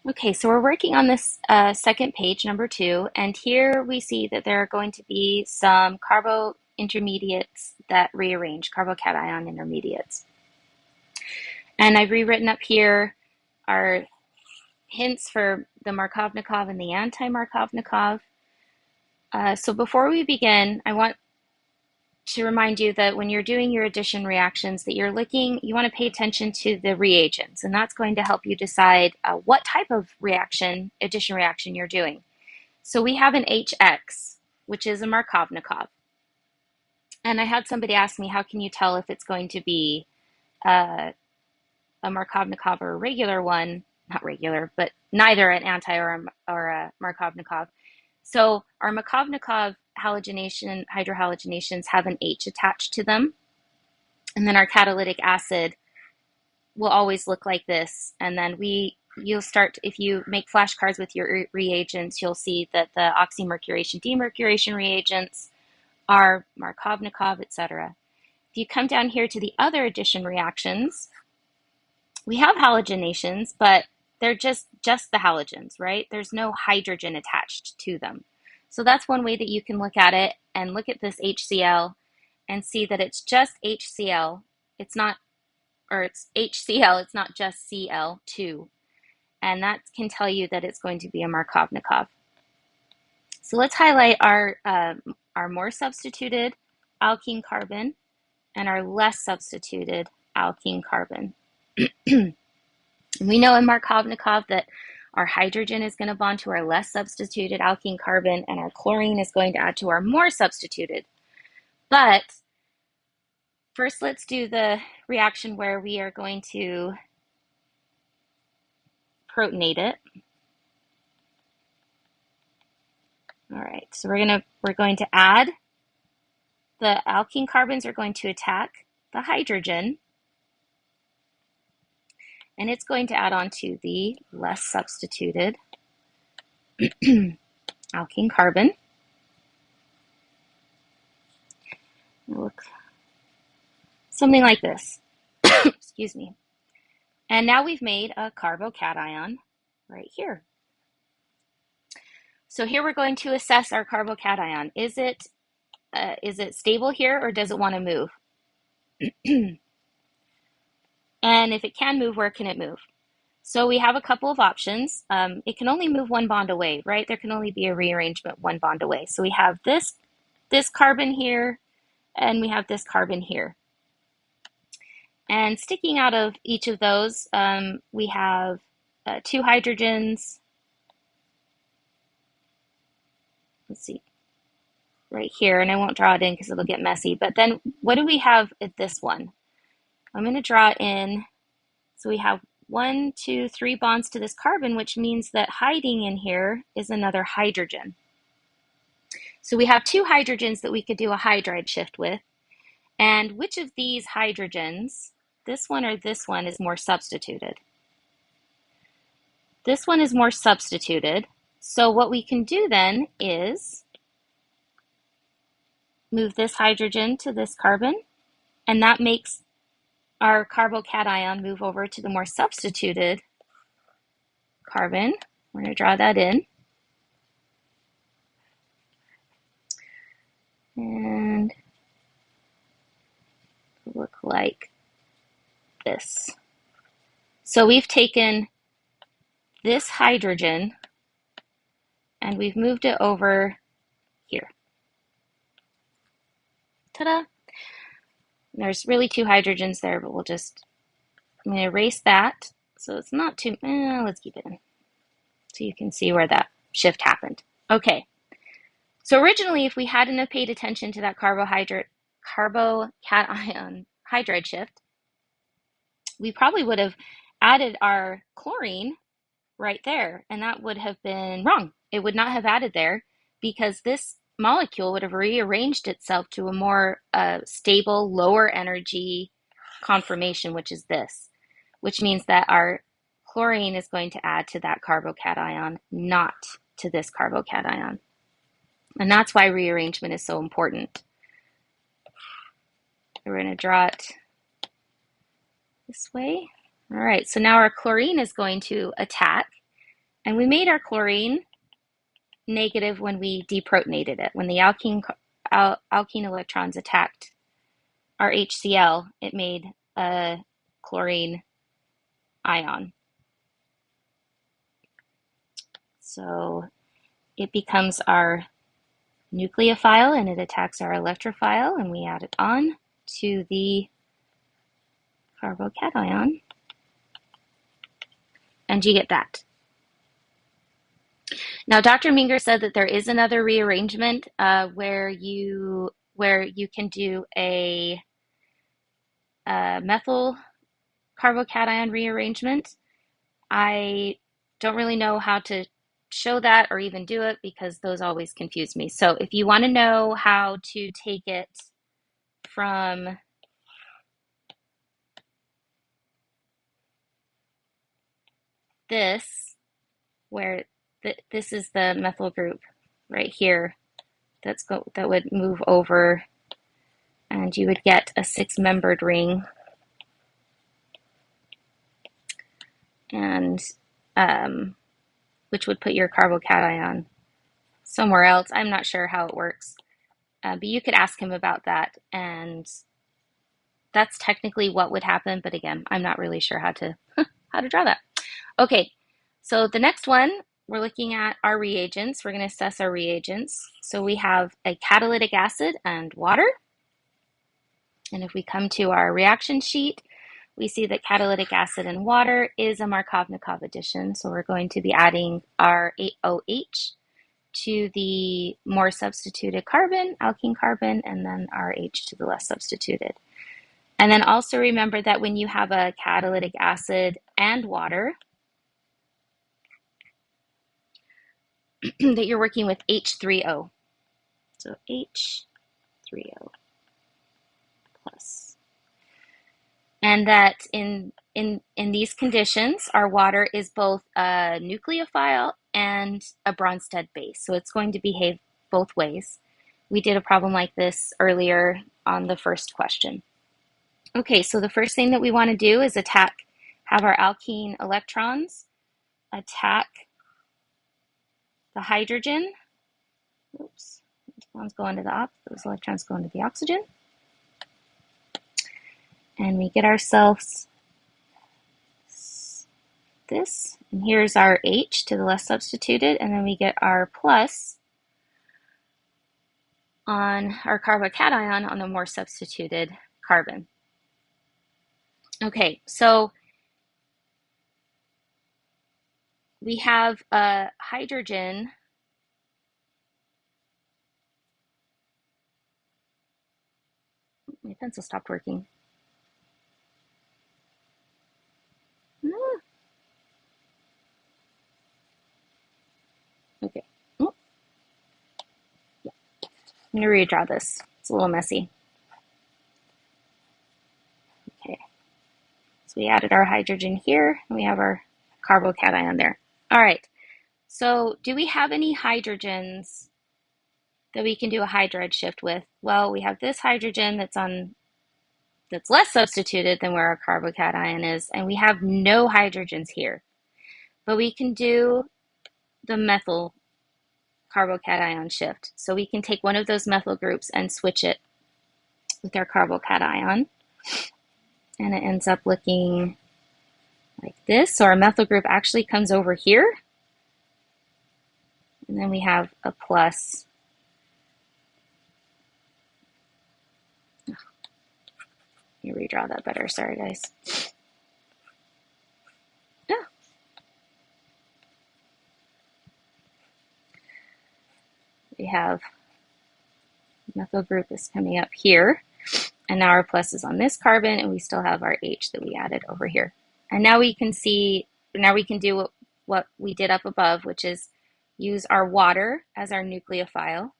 Okay, so we're working on this second page, number 2, and here we see that there are going to be some carbo intermediates that rearrange, carbocation intermediates. And I've rewritten up here our hints for the Markovnikov and the anti-Markovnikov. So before we begin, I want to remind you that when you're doing your addition reactions that you want to pay attention to the reagents, and that's going to help you decide what type of addition reaction you're doing. So we have an HX, which is a Markovnikov. And I had somebody ask me, how can you tell if it's going to be a Markovnikov or a regular one? Not regular, but neither an anti or a Markovnikov. So our Markovnikov hydrohalogenations have an H attached to them. And then our catalytic acid will always look like this. And then you'll start, if you make flashcards with your reagents, you'll see that the oxymercuration, demercuration reagents are Markovnikov, etc. If you come down here to the other addition reactions, we have halogenations, but they're just the halogens, right? There's no hydrogen attached to them. So that's one way that you can look at it and look at this HCl and see that it's just HCl. It's not, or it's HCl, it's not just Cl2. And that can tell you that it's going to be a Markovnikov. So let's highlight our more substituted alkene carbon and our less substituted alkene carbon. We know in Markovnikov that our hydrogen is going to bond to our less substituted alkene carbon, and our chlorine is going to add to our more substituted. But first, let's do the reaction where we are going to protonate it. All right, so we're going to add the alkene carbons are going to attack the hydrogen, and it's going to add on to the less substituted alkene carbon. Look, something like this. Excuse me. And now we've made a carbocation right here. So here we're going to assess our carbocation. Is it stable here, or does it want to move? And if it can move, where can it move? So we have a couple of options. It can only move one bond away, right? There can only be a rearrangement one bond away. So we have this carbon here, and we have this carbon here. And sticking out of each of those, we have 2 hydrogens. Let's see, right here, and I won't draw it in because it'll get messy. But then what do we have at this one? I'm going to draw it in. So we have 1, 2, 3 bonds to this carbon, which means that hiding in here is another hydrogen. So we have 2 hydrogens that we could do a hydride shift with. And which of these hydrogens, this one or this one, is more substituted? This one is more substituted. So what we can do then is move this hydrogen to this carbon, and that makes our carbocation move over to the more substituted carbon. We're going to draw that in. And look like this. So we've taken this hydrogen and we've moved it over here. Ta-da! There's really 2 hydrogens there, but I'm going to erase that. So it's not too, let's keep it in. So you can see where that shift happened. Okay. So originally, if we hadn't have paid attention to that carbocation hydride shift, we probably would have added our chlorine right there, and that would have been wrong. It would not have added there because this molecule would have rearranged itself to a more stable, lower energy conformation, which is this, which means that our chlorine is going to add to that carbocation, not to this carbocation. And that's why rearrangement is so important. We're going to draw it this way. All right, so now our chlorine is going to attack, And we made our chlorine negative when we deprotonated it. When the alkene electrons attacked our HCl, it made a chlorine ion. So it becomes our nucleophile and it attacks our electrophile, and we add it on to the carbocation, and you get that. Now, Dr. Minger said that there is another rearrangement where you can do a methyl carbocation rearrangement. I don't really know how to show that or even do it because those always confuse me. So if you want to know how to take it from this, where this is the methyl group right here, that would move over, and you would get a 6-membered ring, and which would put your carbocation somewhere else. I'm not sure how it works, but you could ask him about that, and that's technically what would happen. But again, I'm not really sure how to draw that. Okay, so the next one, we're looking at our reagents. We're going to assess our reagents. So we have a catalytic acid and water. And if we come to our reaction sheet, we see that catalytic acid and water is a Markovnikov addition. So we're going to be adding our OH to the more substituted carbon, alkene carbon, and then our H to the less substituted. And then also remember that when you have a catalytic acid and water, that you're working with H3O. So H3O plus. And that in these conditions, our water is both a nucleophile and a Bronsted base. So it's going to behave both ways. We did a problem like this earlier on the first question. Okay, so the first thing that we want to do is have our alkene electrons attack the hydrogen. Oops, those electrons go into the oxygen. And we get ourselves this, and here's our H to the less substituted, and then we get our plus on our carbocation on the more substituted carbon. Okay, so we have a hydrogen my pencil stopped working. Okay. Oh. Yeah. I'm going to redraw this. It's a little messy. Okay. So we added our hydrogen here, and we have our carbocation there. All right. So do we have any hydrogens that we can do a hydride shift with? Well, we have this hydrogen that's less substituted than where our carbocation is, and we have no hydrogens here. But we can do the methyl carbocation shift. So we can take one of those methyl groups and switch it with our carbocation, and it ends up looking like this. So our methyl group actually comes over here, and then we have a plus. Let me redraw that better. Sorry, guys. Oh. We have methyl group is coming up here, and now our plus is on this carbon, and we still have our H that we added over here. And now we can do what we did up above, which is use our water as our nucleophile,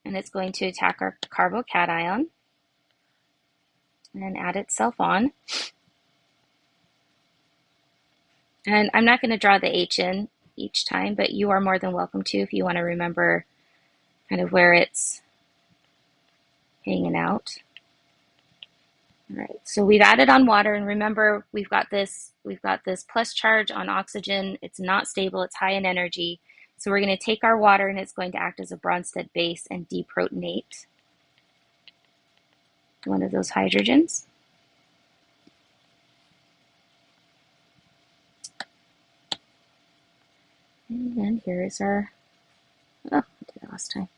and it's going to attack our carbocation and add itself on. And I'm not going to draw the H in each time, but you are more than welcome to if you want to remember kind of where it's hanging out. All right, so we've added on water, and remember we've got this plus charge on oxygen. It's not stable, it's high in energy. So we're going to take our water and it's going to act as a Bronsted base and deprotonate one of those hydrogens. And then here is our, oh, I did it last time.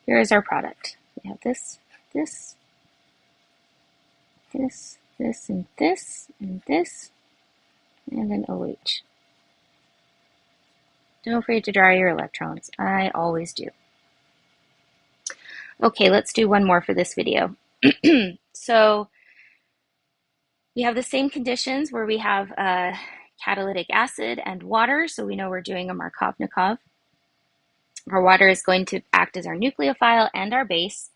Here is our product. We have this, this, this, this, and this, and this, and then OH. Don't forget to dry your electrons. I always do. Okay, let's do one more for this video. So we have the same conditions where we have catalytic acid and water, so we know we're doing a Markovnikov. Our water is going to act as our nucleophile and our base,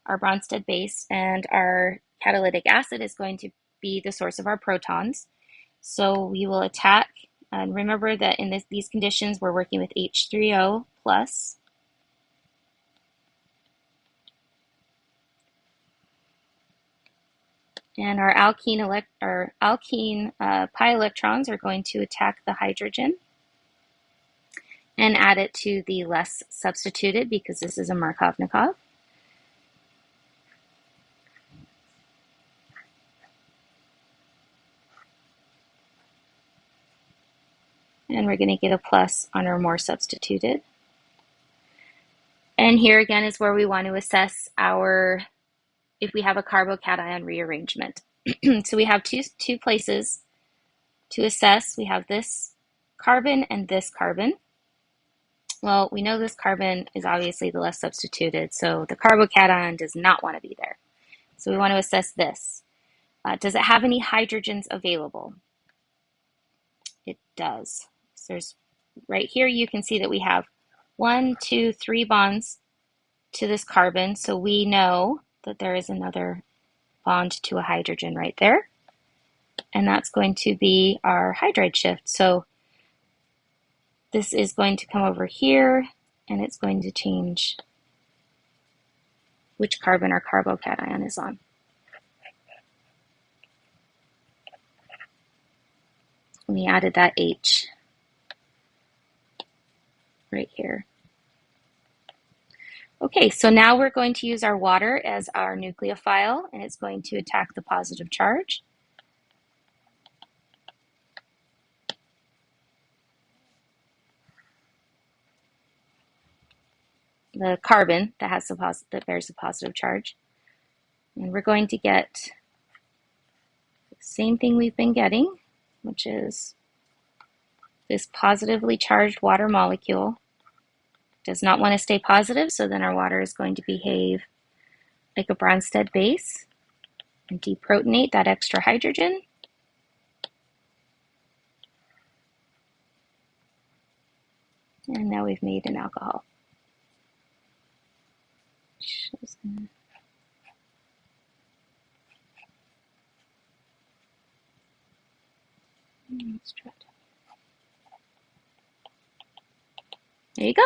our Bronsted base, and our catalytic acid is going to be the source of our protons. So we will attack, and remember that in these conditions we're working with H3O plus. And our alkene pi electrons are going to attack the hydrogen and add it to the less substituted because this is a Markovnikov. And we're going to get a plus on our more substituted. And here again is where we want to assess if we have a carbocation rearrangement. So we have two places to assess. We have this carbon and this carbon. Well, we know this carbon is obviously the less substituted, so the carbocation does not want to be there. So we want to assess this. Does it have any hydrogens available? It does. So there's right here you can see that we have 1, 2, 3 bonds to this carbon, so we know that there is another bond to a hydrogen right there, and that's going to be our hydride shift. So this is going to come over here and it's going to change which carbon our carbocation is on. We added that H right here. Okay, so now we're going to use our water as our nucleophile, and it's going to attack the positive charge. The carbon that bears the positive charge. And we're going to get the same thing we've been getting, which is this positively charged water molecule does not want to stay positive, so then our water is going to behave like a Bronsted base and deprotonate that extra hydrogen. And now we've made an alcohol. Let's try it. There you go.